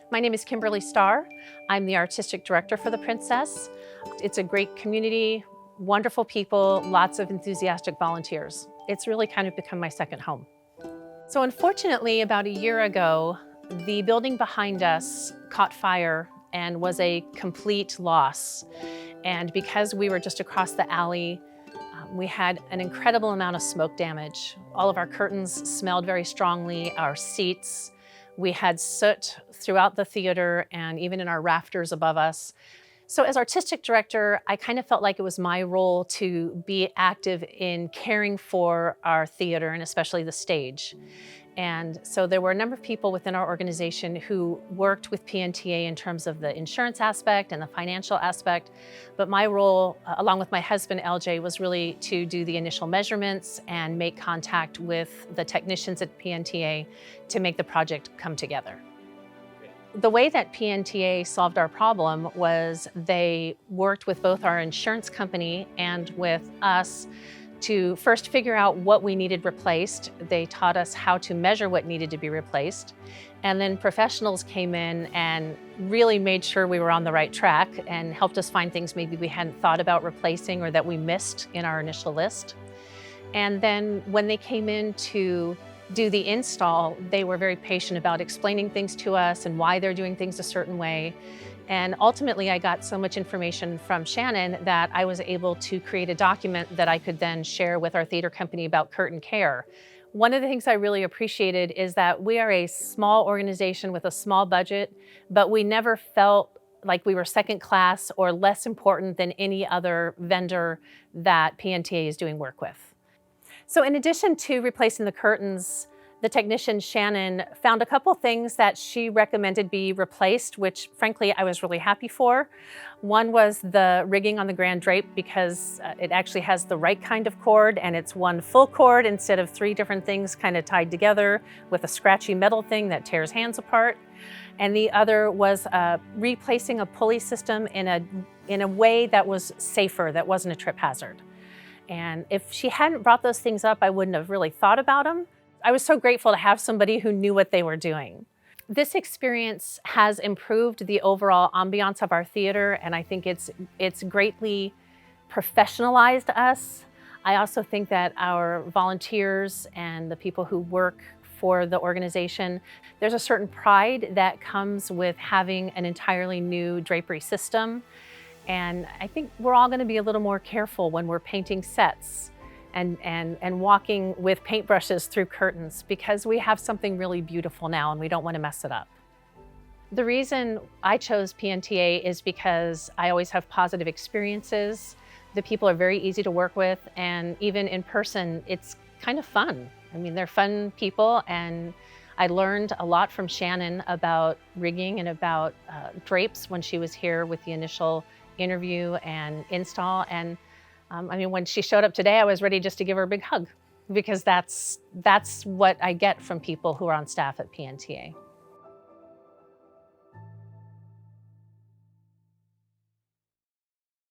My name is Kimberly Starr. I'm the artistic director for The Princess. It's a great community, wonderful people, lots of enthusiastic volunteers. It's really kind of become my second home. So unfortunately, about a year ago, the building behind us caught fire and was a complete loss. And because we were just across the alley, we had an incredible amount of smoke damage. All of our curtains smelled very strongly, our seats. We had soot throughout the theater and even in our rafters above us. So as artistic director, I kind of felt like it was my role to be active in caring for our theater and especially the stage. And so there were a number of people within our organization who worked with PNTA in terms of the insurance aspect and the financial aspect. But my role, along with my husband, LJ, was really to do the initial measurements and make contact with the technicians at PNTA to make the project come together. The way that PNTA solved our problem was they worked with both our insurance company and with us to first figure out what we needed replaced. They taught us how to measure what needed to be replaced. And then professionals came in and really made sure we were on the right track and helped us find things maybe we hadn't thought about replacing or that we missed in our initial list. And then when they came in to do the install, they were very patient about explaining things to us and why they're doing things a certain way. And ultimately, I got so much information from Shannon that I was able to create a document that I could then share with our theater company about curtain care. One of the things I really appreciated is that we are a small organization with a small budget, but we never felt like we were second class or less important than any other vendor that PNTA is doing work with. So in addition to replacing the curtains, the technician, Shannon, found a couple things that she recommended be replaced, which frankly, I was really happy for. One was the rigging on the grand drape because it actually has the right kind of cord and it's one full cord instead of three different things kind of tied together with a scratchy metal thing that tears hands apart. And the other was replacing a pulley system in a way that was safer, that wasn't a trip hazard. And if she hadn't brought those things up, I wouldn't have really thought about them. I was so grateful to have somebody who knew what they were doing. This experience has improved the overall ambiance of our theater, and I think it's greatly professionalized us. I also think that our volunteers and the people who work for the organization, there's a certain pride that comes with having an entirely new drapery system. And I think we're all going to be a little more careful when we're painting sets and walking with paintbrushes through curtains because we have something really beautiful now and we don't want to mess it up. The reason I chose PNTA is because I always have positive experiences. The people are very easy to work with, and even in person, it's kind of fun. I mean, they're fun people, and I learned a lot from Shannon about rigging and about drapes when she was here with the initial interview and install. And I mean, when she showed up today, I was ready just to give her a big hug because that's what I get from people who are on staff at PNTA.